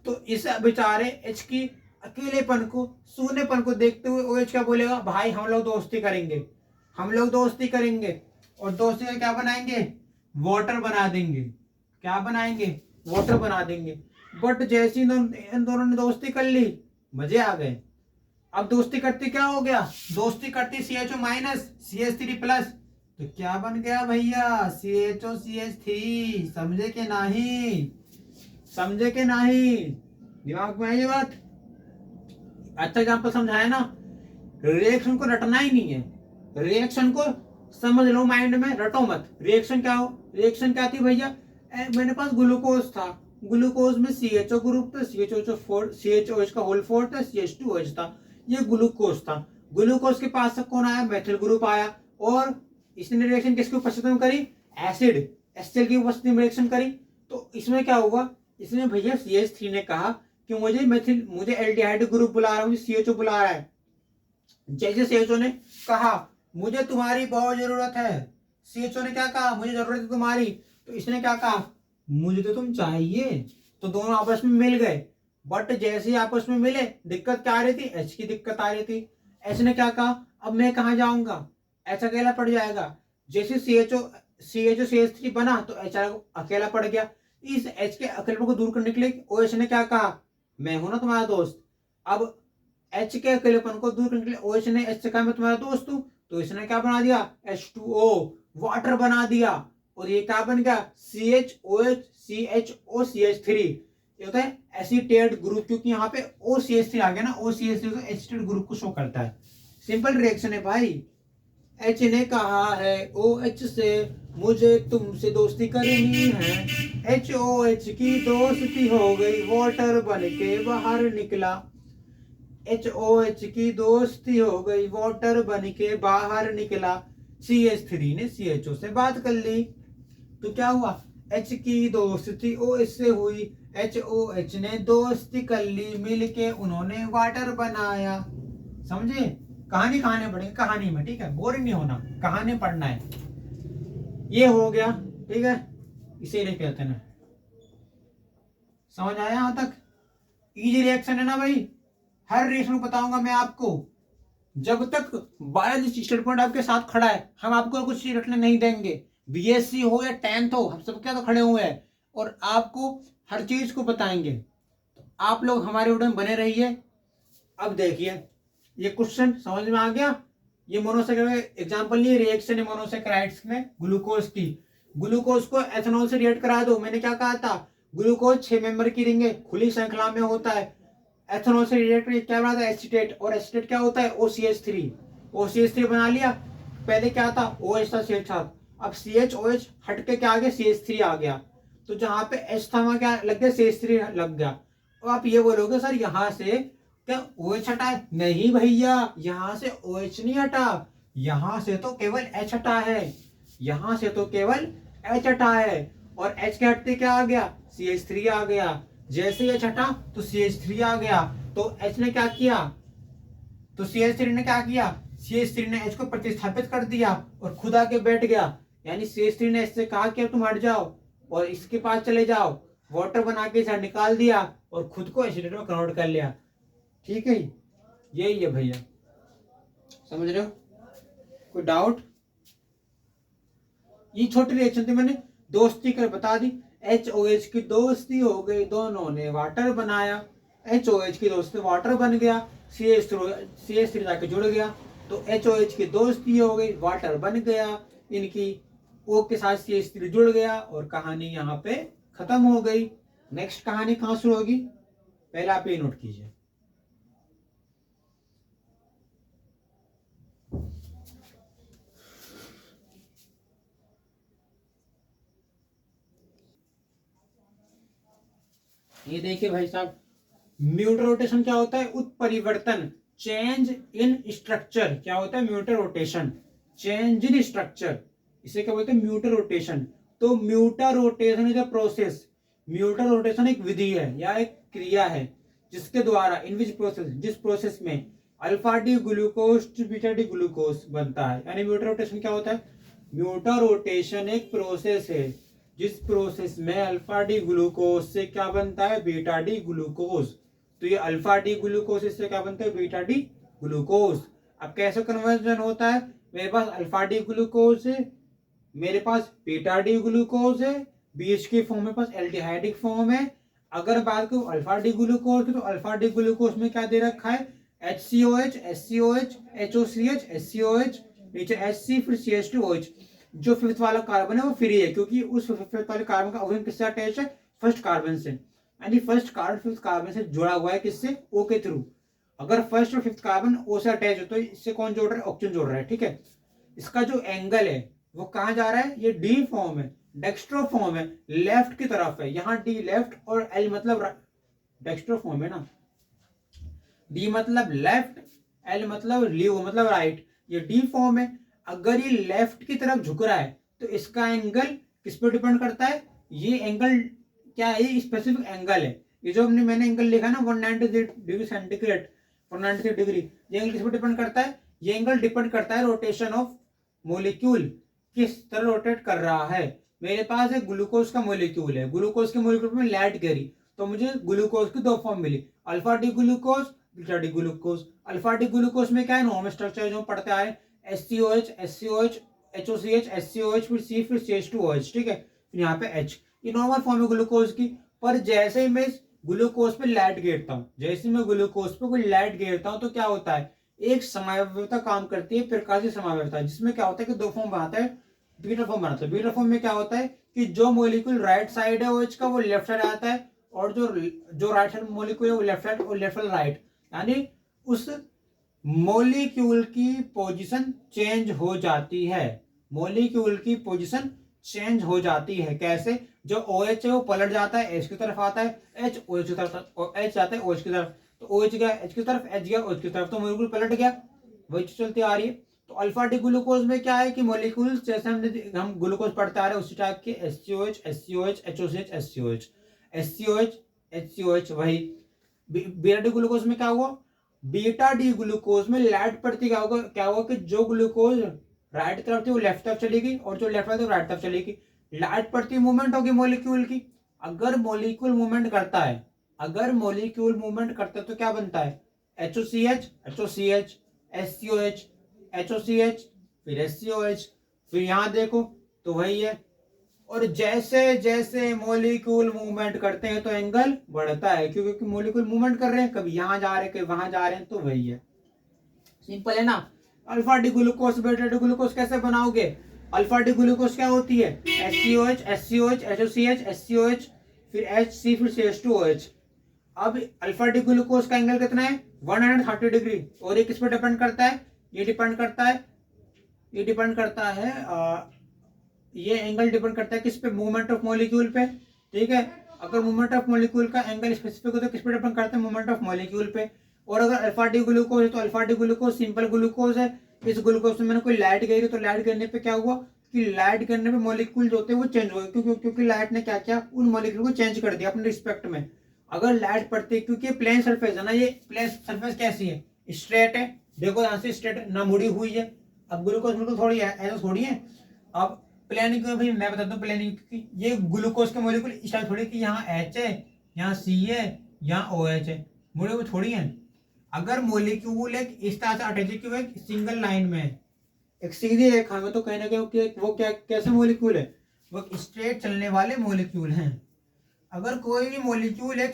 तो इस बेचारे H की अकेलेपन को, सूनेपन को देखते हुए OH क्या बोलेगा, भाई हम लोग दोस्ती करेंगे, हम लोग दोस्ती करेंगे, और दोस्ती का क्या बनाएंगे, वाटर बना देंगे। क्या बनाएंगे, वाटर बना देंगे। बट जैसे इन दोनों ने दोस्ती कर ली, मजे आ गए। अब दोस्ती करते क्या हो गया, दोस्ती करती CHO- CH3+, तो क्या बन गया भैया, CHO CH3। समझे के नहीं, समझे के नहीं, दिमाग में आई ये बात। अच्छा एग्जाम्पल समझाया ना। रिएक्शन को रटना ही नहीं है, रिएक्शन को समझ लो, माइंड में रटो मत। रिएक्शन क्या हो, रिएक्शन क्या थी भैया, मेरे पास ग्लूकोज था, ग्लूकोज में CHO ग्रुप था, CHOH का होल 4 था, CH2OH था, ये ग्लूकोज था। ग्लूकोज के पास से कौन आया, मेथिल ग्रुप आया, और इसने रिएक्शन किसकी उपस्थिति में करी, एसिड HCl की उपस्थिति में रिएक्शन करी। तो इसमें क्या हुआ, इसमें भैया CH3 ने कहा कि मुझे एल्डिहाइड ग्रुप बुला रहा है, मुझे CHO बुला रहा है। जैसे CHO ने कहा मुझे तुम्हारी बहुत जरूरत है, CHO ने क्या कहा, मुझे जरूरत है तुम्हारी, तो इसने क्या कहा, मुझे तो तुम चाहिए। तो दोनों आपस में मिल गए। बट जैसे ही आपस में मिले, दिक्कत क्या आ रही थी, H की दिक्कत आ रही थी। H ने क्या कहा, अब मैं कहाँ जाऊंगा, H अकेला पड़ जाएगा। जैसे CHO CH3 बना तो H अकेला पड़ गया। इस H के अकेलेपन को दूर करने के लिए OH ने क्या कहा, मैं हूं ना तुम्हारा दोस्त। अब H के अकेलेपन को दूर करने के लिए OH ने H से कहा मैं तुम्हारा दोस्त हूं, तो इसने क्या बना दिया, H2O, वाटर बना दिया। और ये क्या बन गया, CHOH CHO CH3। ये होता है एसीटेट ग्रुप, क्योंकि यहाँ पे OCH3 आ गया ना, OCH3 तो एसीटेट ग्रुप को शो करता है। सिंपल रिएक्शन है भाई। H ने कहा है OH से मुझे तुमसे दोस्ती करनी है, HOH की दोस्ती हो गई, वाटर बन के बाहर निकला। HOH की दोस्ती हो गई, वाटर बन के बाहर निकला। CH3 ने CHO से बात कर ली, तो क्या हुआ, H की दोस्ती OH से हुई, HOH ने दोस्ती कर ली, मिलके उन्होंने वाटर बनाया। समझे, कहानी कहानी पढ़ेंगे, कहानी में, ठीक है, बोरिंग नहीं होना, कहानी पढ़ना है। ये हो गया, ठीक है, इसीलिए कहते हैं। समझ आया यहां तक, इजी रिएक्शन है ना भाई। हर रिएक्शन बताऊंगा मैं आपको, जब तक बायोलॉजी स्टेट पॉइंट आपके साथ खड़ा है, हम आपको कुछ चीज रटने नहीं देंगे। BSc हो या 10th हो, हम सब क्या तो खड़े हुए हैं और आपको हर चीज को बताएंगे। तो आप लोग हमारे वीडियो में बने रहिए। अब देखिए, ये क्वेश्चन समझ में आ गया। ये मोनोसेकेराइड एग्जांपल नहीं, रिएक्शन है मोनोसेकेराइड्स में ग्लूकोज की। ग्लूकोज को एथेनॉल से रिएक्ट करा दो, मैंने क्या कहा था, ग्लूकोज 6 मेंबर की रिंग है, खुली श्रृंखला में होता है। एथेनॉल से रिएक्ट क्या बनाता है, एसीटेट, और एसीटेट क्या होता है, OCH3 बना लिया। पहले क्या था, OH था, CH था, अब CHOH हट के क्या आ गया, CH3 आ गया। तो जहां पे H था वहां क्या लग गया, CH3 लग गया। और आप ये बोलोगे सर यहाँ से क्या OH हटा है, नहीं भैया, यहां से OH नहीं हटा, यहां से तो केवल H हटा है, यहां से तो केवल H हटा है। और H के हटते क्या आ गया, CH3 आ गया। जैसे H हटा तो CH3 आ गया। तो H ने क्या किया, तो CH3 ने क्या किया, CH3 ने H को प्रतिस्थापित कर दिया और खुद आके बैठ गया। यानी CH3 ने H से कहा कि अब तुम हट जाओ और इसके पास चले जाओ, वाटर बना के इसे निकाल दिया और खुद को एसिडेट में कन्वर्ट कर लिया। ठीक है, यही है भैया, समझ रहे हो, कोई डाउट। ये छोटी रिएक्शन थी, मैंने दोस्ती कर बता दी। HOH की दोस्ती हो गई, दोनों ने वाटर बनाया, HOH की दोस्ती वाटर बन गया, CH3 जाके जुड़ गया। तो HOH की दोस्ती हो गई, वाटर बन गया इनकी, O के साथ CH3 जुड़ गया और कहानी यहाँ पे खत्म हो गई। नेक्स्ट कहानी कहाँ शुरू होगी, पहले आप ये नोट कीजिए। ये देखिए भाई साहब, म्यूटर रोटेशन क्या होता है, उत्परिवर्तन, चेंज इन स्ट्रक्चर। क्या होता है mutarotation, change in structure, इसे क्या बोलते हैं म्यूटर रोटेशन। तो mutarotation is a process, mutarotation एक विधि है या एक क्रिया है जिसके द्वारा, इन विच प्रोसेस, जिस प्रोसेस में alpha D glucose to beta D glucose बनता है। यानी म्यूटर रोटेशन क्या होता है, म्यूटर रोटेशन एक प्रोसेस है जिस प्रोसेस में अल्फा डी ग्लूकोज से क्या बनता है, बीटा डी ग्लूकोज। तो ये अल्फा डी ग्लूकोज से क्या बनता है, बीटा डी ग्लूकोज। अब कैसे कन्वर्जन होता है, मेरे पास अल्फा डी ग्लूकोज है, मेरे पास बीटा डी ग्लूकोज है, बीच की फॉर्म में पास एल्डिहाइडिक फॉर्म है। अगर बात करूं अल्फा डी ग्लूकोज की, तो अल्फा डी ग्लूकोज में क्या दे रखा है, HCOH, SCOH, HOCH, SCOH, नीचे HC, फिर CH2OH। जो फिफ्थ वाला कार्बन है वो फ्री है, क्योंकि उस फिफ्थ वाले कार्बन का ऑक्सीजन किससे अटैच है, फर्स्ट कार्बन से। यानी फर्स्ट कार्बन फिफ्थ कार्बन से जुड़ा हुआ है, किससे, O के थ्रू। अगर फर्स्ट और फिफ्थ कार्बन O से अटैच हो तो इससे कौन जोड़ रहा है, ऑक्सीजन जोड़ रहा है, ठीक है। इसका जो एंगल है वो कहां जा रहा है, ये डी फॉर्म है, डेक्स्ट्रो फॉर्म है, लेफ्ट की तरफ है। यहाँ डी लेफ्ट और एल मतलब डेक्स्ट्रो फॉर्म है ना, डी मतलब लेफ्ट, एल मतलब लीव मतलब राइट, ये डी फॉर्म है। अगर ये लेफ्ट की तरफ झुक रहा है तो इसका एंगल किस पर डिपेंड करता है, ये एंगल क्या है, ये स्पेसिफिक एंगल है। ये जो मैंने एंगल लिखा ना 193 डिग्री सेंटीग्रेड, 193 डिग्री, ये एंगल किस पर डिपेंड करता है, ये एंगल डिपेंड करता है रोटेशन ऑफ मोलिक्यूल, किस तरह रोटेट कर रहा है। मेरे पास एक ग्लूकोज का मोलिक्यूल है, ग्लूकोज के मोलिक्यूल में लाइट गिरी तो मुझे ग्लूकोज की दो फॉर्म मिली, alpha D glucose, beta D glucose. Alpha D glucose में क्या है, नॉर्मल स्ट्रक्चर जो पढ़ते आए, SCOH, SCOH, HOCH, SCOH, फिर C, फिर CH2OH, ठीक है, फिर यहाँ पे H। ये नॉर्मल फॉर्म है ग्लूकोज की। पर जैसे ही मैं ग्लूकोज पे लाइट गिरता हूँ, जैसे मैं ग्लूकोज पे कोई लाइट गिरता हूँ तो क्या होता है, एक समावयवता काम करती है, प्रकाशीय समावयवता, जिसमें क्या होता है कि दो फॉर्म बनाता है, बीटा फॉर्म बनाता है। बीटा फॉर्म में क्या होता है कि जो मोलिक्यूल राइट साइड है OH का वो लेफ्ट साइड आता है, और जो राइट साइड मोलिक्यूल है वो लेफ्ट साइड, और लेफ्ट साइड राइट, यानी उस मोलिक्यूल की पोजीशन चेंज हो जाती है, मोलिक्यूल की पोजीशन चेंज हो जाती है। कैसे, जो OH है वो पलट जाता है, H की तरफ आता है, H OH की तरफ, H आता है OH की तरफ, तो OH गया H की तरफ, H गया OH की तरफ, तो मोलिक्यूल पलट गया, वही चलती आ रही है। तो अल्फा डी ग्लूकोज में क्या है कि मोलिक्यूल जैसे हम ग्लूकोज पढ़ते आ रहे हैं उसी टाइप के, SCOH, SCOH, HOCH, SCOH, SCOH, HCOH, वही। बीटा डी ग्लूकोज में क्या हुआ, बीटा डी ग्लूकोज में लाइट पड़ती, क्या होगा कि जो ग्लूकोज राइट तरफ थी वो लेफ्ट तरफ चली गई, और जो लेफ्ट तरफ थी वो राइट तरफ चली गई। लाइट पड़ती मूवमेंट होगी मॉलिक्यूल की। अगर मॉलिक्यूल मूवमेंट करता है, अगर मॉलिक्यूल मूवमेंट करता है तो क्या बनता है, HOCH, HOCH, SCOH, HOCH, फिर SCOH, फिर यहां देखो तो वही है। और जैसे जैसे मॉलिक्यूल मूवमेंट करते हैं तो एंगल बढ़ता है, क्योंकि मॉलिक्यूल मूवमेंट कर रहे हैं, कभी यहां जा रहे हैं कभी वहां जा रहे हैं, तो वही है, सिंपल है ना। Alpha D glucose, beta D glucose कैसे बनाओगे, अल्फा डी ग्लूकोज क्या होती है, SCOH, SCOH, HOCH, SCOH, फिर HC, फिर CH2OH। अब अल्फा डी ग्लूकोज का एंगल कितना है, 130 डिग्री, और ये किस पर डिपेंड करता है, ये डिपेंड करता है, ये डिपेंड करता है ये एंगल डिपेंड करता है किस पे, मूवमेंट ऑफ मॉलिक्यूल पे, ठीक है। अगर मूवमेंट ऑफ मॉलिक्यूल का एंगल स्पेसिफिक हो तो किस पे डिपेंड करता है, मूवमेंट ऑफ मॉलिक्यूल पे। और अगर अल्फा डी ग्लूकोज है तो alpha D glucose simple glucose है, इस ग्लूकोज में मैंने कोई लाइट गिरी तो लाइट गिरने पे क्या हुआ कि लाइट गिरने पे मॉलिक्यूल जो होते हैं वो चेंज हो गए, क्योंकि लाइट ने क्या किया, उन मॉलिक्यूल को चेंज कर दिया अपने रिस्पेक्ट में। अगर लाइट पड़ती है, क्योंकि प्लेन सरफेस है ना, ये प्लेन सरफेस कैसी है, स्ट्रेट है, देखो यहाँ से स्ट्रेट ना मुड़ी हुई है। अब ग्लूकोज बिल्कुल थोड़ी है, ऐसा थोड़ी है। अब प्लेनिंग क्यों भाई, मैं बताता हूँ प्लेनिंग, क्योंकि ये ग्लूकोज के मॉलिक्यूल इस टाइप थोड़ी कि यहाँ H है, यहाँ C है, यहाँ OH है, मुड़े हुए थोड़ी है। अगर मॉलिक्यूल एक इस तरह से अटैच क्यों है, सिंगल लाइन में है, एक सीधी रेखा में, तो कहीं ना कहीं वो क्या कैसे मॉलिक्यूल है, वो स्ट्रेट चलने वाले मॉलिक्यूल हैं। अगर कोई भी मॉलिक्यूल एक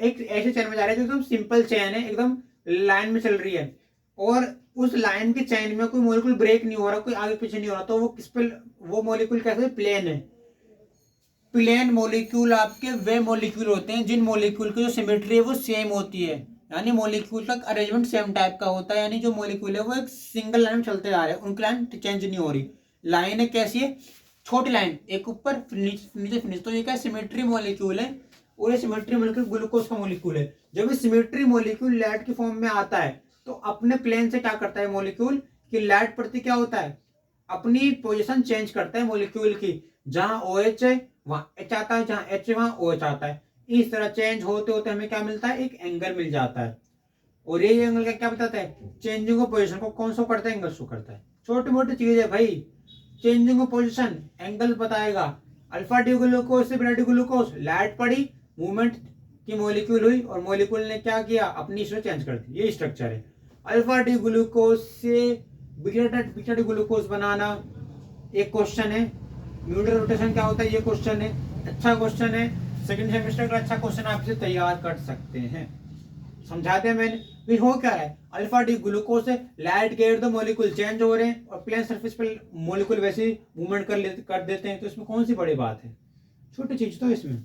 एक ऐसे चेन में जा रहा है जो एकदम सिंपल चेन है, एकदम लाइन में चल रही है, और उस लाइन के चेन में कोई मॉलिक्यूल ब्रेक नहीं हो रहा, कोई आगे पीछे नहीं हो रहा, तो वो किस पे, वो मॉलिक्यूल कैसे, प्लेन है। प्लेन मॉलिक्यूल आपके वे मॉलिक्यूल होते हैं जिन मॉलिक्यूल की जो सिमेट्री है वो सेम होती है, यानी मॉलिक्यूल का अरेंजमेंट सेम टाइप का होता है, यानी जो मॉलिक्यूल है वो एक सिंगल लाइन में चलते जा रहे हैं, उनकी लाइन चेंज नहीं हो रही। लाइन है कैसी है, छोटी लाइन, एक ऊपर फिर नीचे नीचे फिनिश, तो ये क्या सिमेट्री मॉलिक्यूल है, और ये सिमेट्री मॉलिक्यूल ग्लूकोज का मॉलिक्यूल है। जब ये सिमेट्री मॉलिक्यूल लैट की फॉर्म में आता है तो अपने प्लेन से क्या करता है मॉलिक्यूल कि लैट प्रति क्या होता है, अपनी पोजीशन चेंज करता है मॉलिक्यूल की, जहां OH है वहां H आता है, जहां H है वहां OH आता है। इस तरह चेंज होते होते हमें क्या मिलता है, एक एंगल मिल जाता है। और ये एंगल का क्या बताता है, चेंजिंग ऑफ पोजीशन को कौन शो करता है, एंगल शो करता है। छोटी मोटी चीज है भाई, चेंजिंग ऑफ पोजीशन एंगल बताएगा। अल्फा डी ग्लूकोज से बीटा डी ग्लूकोज, लैट पड़ी, मूवमेंट की मॉलिक्यूल हुई और मॉलिक्यूल ने क्या किया, अपनी स्ट्रक्चर चेंज कर दी, ये स्ट्रक्चर है। अल्फा डी ग्लूकोज से बीटा डी ग्लूकोज बनाना एक क्वेश्चन है। म्यूटल रोटेशन क्या होता है, ये क्वेश्चन है, अच्छा क्वेश्चन है, सेकंड सेमेस्टर का अच्छा क्वेश्चन आप इसे तैयार कर सकते हैं। समझाते हैं मैंने भी हो क्या रहा है, अल्फा डी ग्लूकोज से light get the molecule change हो रहे हैं और प्लेन सरफेस पे मॉलिक्यूल वैसे ही मूवमेंट कर देते हैं, तो इसमें कौन सी बड़ी बात है, छोटी चीज तो इसमें।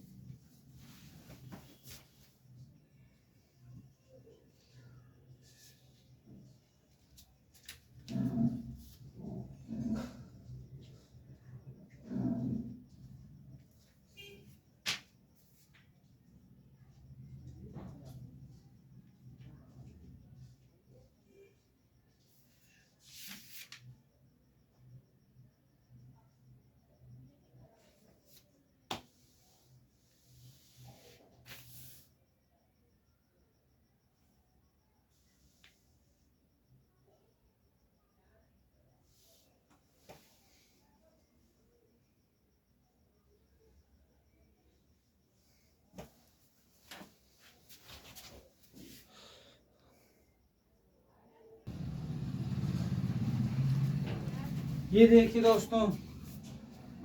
ये देखिए दोस्तों,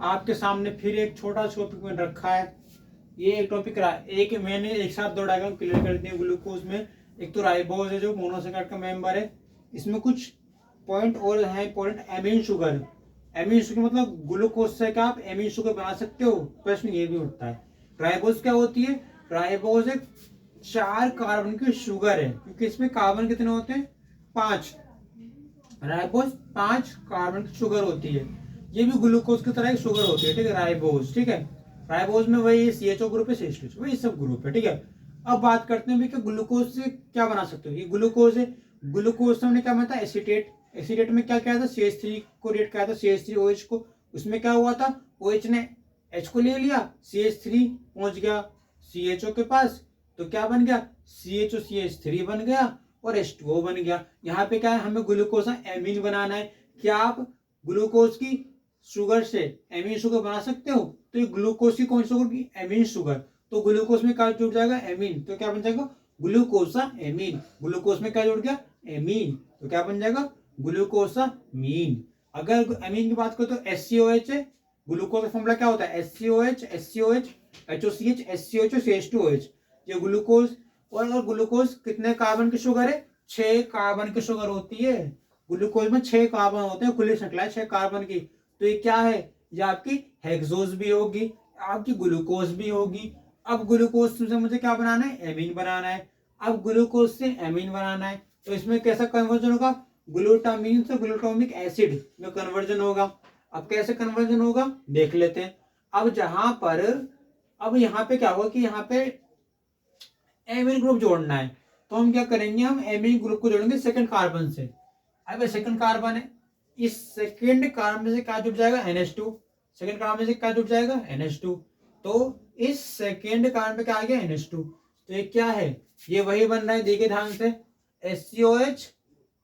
आपके सामने फिर एक छोटा सा टॉपिक मैंने रखा है। ये एक टॉपिक रहा, एक मैंने एक साथ दो डायग्राम क्लियर कर दिए ग्लूकोज में। एक तो राइबोज है जो मोनोसैकेराइड का मेंबर है, इसमें कुछ पॉइंट और है important. Amine sugar, amine sugar मतलब ग्लूकोज से क्या आप एमीन शुगर बना सकते हो, प्रश्न ये भी उठता है। राइबोज क्या होती है, राइबोज एक 4 कार्बन की शुगर है, क्योंकि इसमें कार्बन कितने होते हैं, 5। राइबोज 5 कार्बन की शुगर होती है, ये भी ग्लूकोज की तरह एक शुगर होती है, ठीक है, राइबोज, ठीक है। राइबोज में वही CHO ग्रुप है, CH2 वही सब ग्रुप है, ठीक है। अब बात करते हैं कि ग्लूकोज से क्या बना सकते हो, ये ग्लूकोज है, ग्लूकोज से हमने क्या बना था, एसीटेट। एसीटेट में क्या किया था, CH3 को रिएक्ट किया था, CH3OH को, उसमें क्या हुआ था, OH ने H को ले लिया, CH3 पहुंच गया CHO के पास, तो क्या बन गया, CHO CH3 बन गया और H2O बन गया। यहाँ पे क्या है, हमें ग्लूकोज एमीन बनाना है। क्या आप ग्लूकोज की शुगर से एमीन शुगर बना सकते हो, तो ये ग्लूकोज की कौन सी शुगर की, एमीन शुगर, तो ग्लूकोज में क्या जुड़ जाएगा, एमीन, तो क्या बन जाएगा, ग्लूकोसा एमीन। ग्लूकोज में क्या जुड़ गया, एमीन, तो क्या बन जाएगा, ग्लूकोसा मीन। अगर एमीन की बात करो तो SCOH है, ग्लूकोज का फॉर्मूला क्या होता है, SCOH SCOH HOCH SCOH CH2OH, ये ग्लूकोज। और ग्लूकोज कितने कार्बन की शुगर है, 6 कार्बन की शुगर होती है। ग्लूकोज में 6 कार्बन होते हैं, खुली श्रृंखला है 6 कार्बन की, तो ये क्या है, ये आपकी हेक्सोज भी होगी, आपकी ग्लूकोज भी होगी। अब ग्लूकोज से मुझे क्या बनाना है, एमीन बनाना है। अब ग्लूकोज से एमीन बनाना है, तो इसमें कैसा कन्वर्जन होगा, ग्लूटामीन से ग्लूटामिक एसिड में कन्वर्जन होगा। अब कैसे कन्वर्जन होगा देख लेते हैं। अब जहां पर, अब यहाँ पे क्या होगा कि यहाँ पे एमीन ग्रुप जोड़ना है, तो हम क्या करेंगे, हम एमीन ग्रुप को जोड़ेंगे सेकंड कार्बन से। अब सेकंड कार्बन है, इस सेकंड कार्बन से क्या जुड़ जाएगा, NH2, सेकंड कार्बन से क्या जुड़ जाएगा, NH2, तो इस सेकंड कार्बन पे क्या आ गया, NH2, तो ये क्या है, ये वही बन रहा है, देखिए ध्यान से, SCOH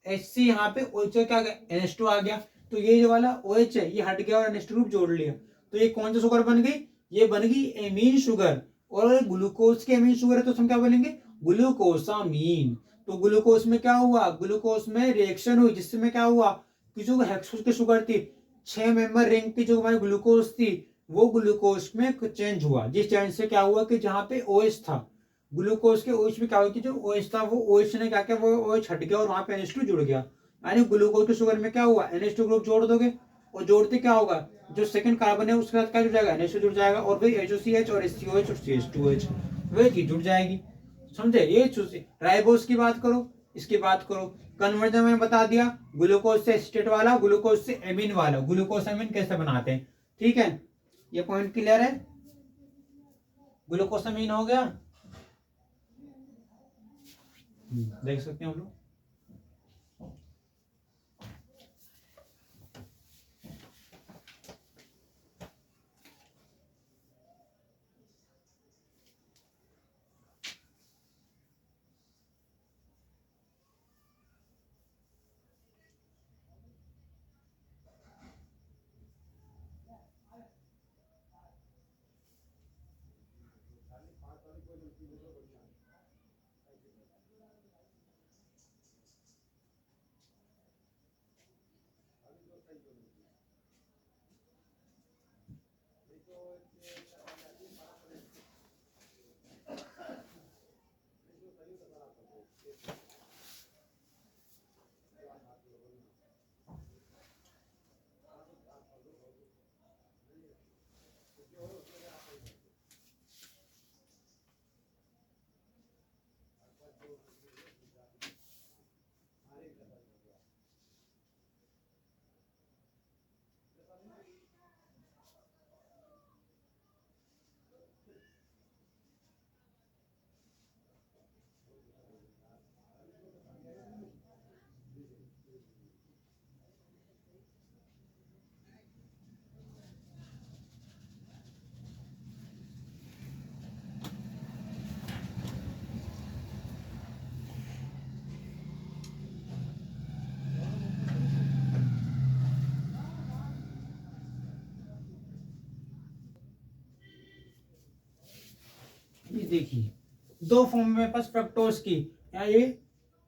HC, यहाँ पे OH क्या आ गया, NH2 आ गया, तो ये जो वाला OH है ये हट गया और NH2 ग्रुप जोड़ लिया, तो ये कौन सी शुगर बन गई, ये बन गई एमीन शुगर। और ग्लूकोज के एमीन शुगर है तो हम क्या बोलेंगे, ग्लूकोसामीन। तो ग्लूकोज में क्या हुआ, ग्लूकोज में रिएक्शन हुई, जिसमें क्या हुआ कि जो हेक्सोज की शुगर थी, 6 मेंबर रिंग की जो हमारी ग्लूकोज थी, वो ग्लूकोज में चेंज हुआ, जिस चेंज से क्या हुआ कि जहां पे OH था, ग्लूकोज के OH में क्या हुआ कि जो OH था वो OH ने क्या किया, वो OH हट गया और वहां पे NH2 जुड़ गया। यानी ग्लूकोज के शुगर में क्या हुआ, NH2 ग्रुप जोड़ दोगे और जोड़ते क्या होगा, जो सेकंड कार्बन है उसके साथ क्या जुड़ जाएगा, NH2 जुड़ जाएगा और वही HOCH और HCOH और CH2H वही चीज जुड़ जाएगी। समझे, ये राइबोस की बात करो, इसकी बात करो, कन्वर्जन में बता दिया, ग्लूकोज से एसिटेट वाला, ग्लूकोज से एमीन वाला, ग्लूकोज एमीन कैसे बनाते हैं, ठीक है, ये पॉइंट क्लियर है। ग्लूकोज एमीन हो गया, देख सकते हैं हम लोग। ये देखिए दो फॉर्म में पास फ्रक्टोज की, ये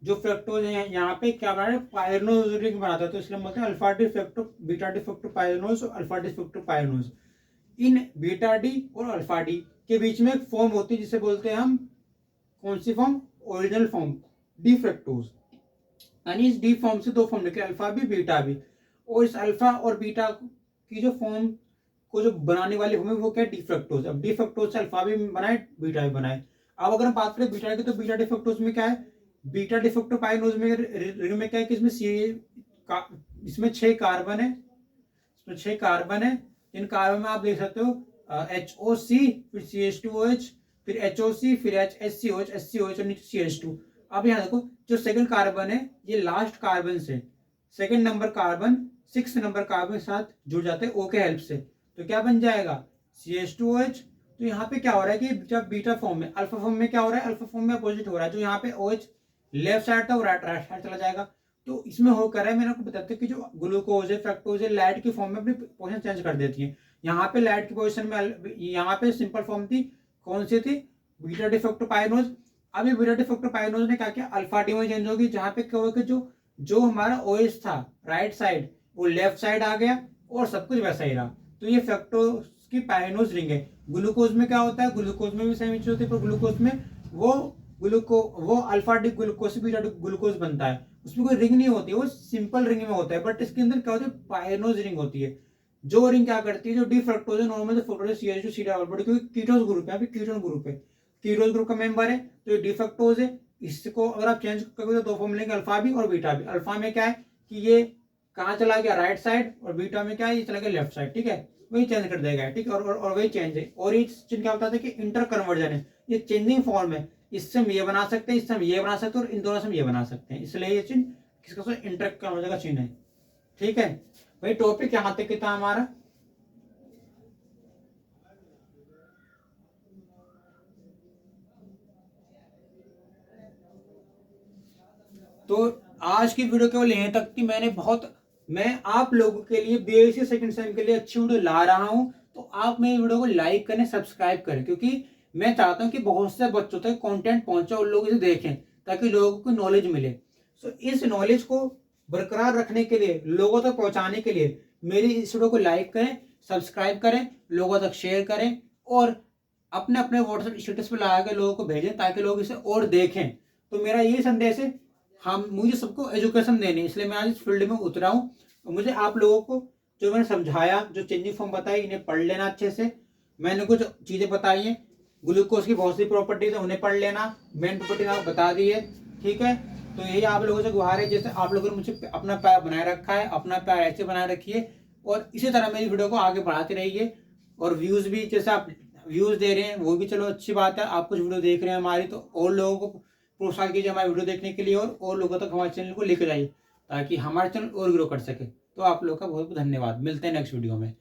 जो फ्रक्टोज है यहाँ पे क्या बना है, पायरनोज रिंग बनाता है, तो इसलिए बोलते हैं alpha D fructo beta D fructo pyranose और अल्फा डी फ्रक्टो पायरनोज। इन बीटा डी और अल्फा डी के बीच में एक फॉर्म होती है जिसे बोलते हैं हम, कौन सी form, original form, D fructose. यानी इस डी फॉर्म से दो फॉर्म निकले, अल्फा भी बीटा भी, और इस अल्फा और बीटा की जो फॉर्म को जो बनाने वाली फॉर्म है वो क्या है, डी फ्रक्टोज। अब डी फ्रक्टोज से अल्फा भी बनाए बीटा भी बनाए। अब अगर हम बात करें बीटा की, तो बीटा डी फ्रक्टोज में क्या है, बीटा डी फ्रक्टोपाइनोज में रिंग में क्या है कि इसमें इसमें 6 कार्बन है, इसमें 6 कार्बन है। इन कार्बन में आप देख सकते हो HOC, फिर CH2OH, फिर HOC, फिर HCOH, HCOH और नीचे CH2। अब यहाँ देखो जो सेकंड कार्बन है ये लास्ट कार्बन से second number carbon 6 number carbon के साथ जुड़ जाते हैं O के हेल्प से, तो क्या बन जाएगा CH2OH। तो यहाँ पे क्या हो रहा है कि जब बीटा फॉर्म में, अल्फा फॉर्म में क्या हो रहा है, अल्फा फॉर्म में अपोजिट हो रहा है, जो यहाँ पे OH लेफ्ट साइड था वो राइट साइड चला जाएगा। तो इसमें हो कर रहा है, मैंने आपको बताते कि जो ग्लूकोज है, फ्रक्टोज है, लाइट की फॉर्म में अपनी पोजीशन चेंज कर देती है। यहाँ पे लाइट की पोजीशन में, यहाँ पे सिंपल फॉर्म थी, कौन सी थी, बीटा डी फ्रक्टोपाइनोज। अब ये बीटा डी फ्रक्टोपाइनोज ने क्या किया, अल्फा डी में चेंज होगी, जहाँ पे क्या होगा कि जो हमारा OH था राइट साइड वो लेफ्ट साइड आ गया और सब कुछ वैसा ही रहा। तो ये फ्रक्टोज की पाइनोज रिंग है। ग्लूकोज में क्या होता है, ग्लूकोज में भी सेम चीज होती है, पर ग्लूकोज में वो alpha D glucose beta D glucose बनता है, उसमें कोई रिंग नहीं होती है, वो सिंपल रिंग में होता है। बट इसके अंदर क्या होता है, पाइनोज रिंग होती है। जो रिंग क्या करती है, जो डी फ्रक्टोज है normal fructose CH2 C double bond, क्योंकि कीटोन ग्रुप है, कीटोन ग्रुप है, कीटोन ग्रुप का मेंबर है, तो ये डी फ्रक्टोज है। इसको अगर आप चेंज करोगे तो दो फॉर्म मिलेंगे, अल्फा भी और बीटा भी। अल्फा में क्या है कि ये कहाँ चला गया, राइट साइड, और बीटा में क्या है, ये चला गया लेफ्ट साइड, ठीक है, वही चेंज कर देगा, ठीक है, और वही चेंज है। और ये चिन्ह क्या बताते हैं कि इंटर कन्वर्जन है, ये चेंजिंग फॉर्म है, इससे हम ये बना सकते हैं, इससे हम ये बना सकते हैं, और इन दोनों से हम ये बना सकते हैं, इसलिए ये चिन्ह किसका इंटर कन्वर्जन का चिन्ह है, ठीक है भाई। टॉपिक यहाँ तक था हमारा। तो आज की वीडियो केवल यहीं तक थी। मैं आप लोगों के लिए BSc सेकंड सेम के लिए अच्छी वीडियो ला रहा हूं, तो आप मेरी वीडियो को लाइक करें, सब्सक्राइब करें, क्योंकि मैं चाहता हूं कि बहुत से बच्चों तक कंटेंट पहुंचे और लोग इसे देखें, ताकि लोगों को नॉलेज मिले। सो इस नॉलेज को बरकरार रखने के लिए, लोगों तक पहुंचाने के लिए मेरी इस वीडियो को लाइक करें, सब्सक्राइब करें, लोगों तक शेयर करें, और अपने अपने व्हाट्सएप स्टेटस पर लगा के लोगों को भेजें, ताकि लोग इसे और देखें। तो मेरा ये संदेश है, हम मुझे सबको एजुकेशन देनी है, इसलिए मैं आज इस फील्ड में उतरा हूँ। मुझे आप लोगों को जो मैंने समझाया, जो चेंजिंग फॉर्म बताई, इन्हें पढ़ लेना अच्छे से। मैंने कुछ चीज़ें बताई हैं, ग्लूकोज की बहुत सी प्रॉपर्टीज है, उन्हें पढ़ लेना। मेन प्रॉपर्टी आपको बता दी है, ठीक है। तो यही आप लोगों से गुहार है, जैसे आप लोगों ने मुझे अपना प्यार बनाए रखा है, अपना प्यार ऐसे बनाए रखिए और इसी तरह मेरी वीडियो को आगे बढ़ाते रहिए। और व्यूज़ भी जैसे आप व्यूज़ दे रहे हैं वो भी चलो अच्छी बात है, आप कुछ वीडियो देख रहे हैं हमारी, तो और लोगों को प्रोत्साहन कीजिए हमारी वीडियो देखने के लिए और लोगों तक हमारे चैनल को लेकर जाइए ताकि हमारा चैनल और ग्रो कर सके। तो आप लोगों का बहुत बहुत धन्यवाद। मिलते हैं नेक्स्ट वीडियो में।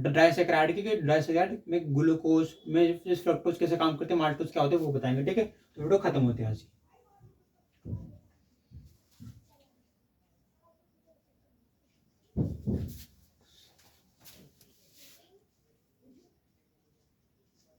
डाइसेक्राइड के डाइसेक्राइड में ग्लूकोज में फ्रक्टोज कैसे काम करते हैं, माल्टोज क्या होते हैं वो बताएंगे, ठीक है। तो वीडियो खत्म होते हैं आज।